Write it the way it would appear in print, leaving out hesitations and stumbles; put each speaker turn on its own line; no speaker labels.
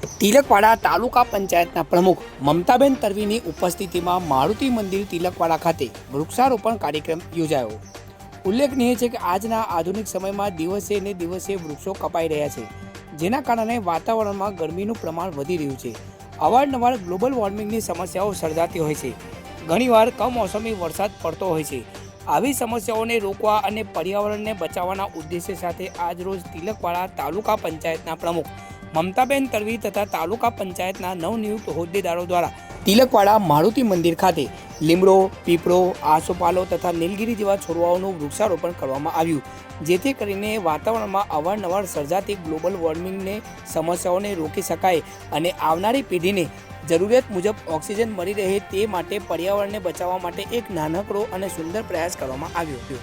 તિલકવાડા તાલુકા પંચાયતના પ્રમુખ મમતાબેન તરવીની ઉપસ્થિતિમાં મારુતિ મંદિર તિલકવાડા ખાતે વૃક્ષારોપણ કાર્યક્રમ યોજાયો। ઉલ્લેખનીય છે કે આજના આધુનિક સમયમાં દિવસે ને દિવસે વૃક્ષો કપાઈ રહ્યા છે, જેના કારણે વાતાવરણમાં ગરમીનું પ્રમાણ વધી રહ્યું છે। અવારનવાર ગ્લોબલ વોર્મિંગની સમસ્યાઓ સર્જાતી હોય છે। ઘણીવાર કમોસમી વરસાદ પડતો હોય છે। આવી સમસ્યાઓને રોકવા અને પર્યાવરણને બચાવવાના ઉદ્દેશ્ય સાથે આજરોજ તિલકવાડા તાલુકા પંચાયતના પ્રમુખ મમતાબેન તરવી તથા તાલુકા પંચાયતના નવનિયુક્ત હોદ્દેદારો દ્વારા તિલકવાડા મારુતિ મંદિર ખાતે લીમડો, પીપળો, આસોપાલો તથા નીલગિરી જેવા છોડવાઓનું વૃક્ષારોપણ કરવામાં આવ્યું, જેથી કરીને વાતાવરણમાં અવારનવાર સર્જાતી ગ્લોબલ વોર્મિંગને સમસ્યાઓને રોકી શકાય અને આવનારી પેઢીને જરૂરિયાત મુજબ ઓક્સિજન મળી રહે તે માટે પર્યાવરણને બચાવવા માટે એક નાનકડો અને સુંદર પ્રયાસ કરવામાં આવ્યો।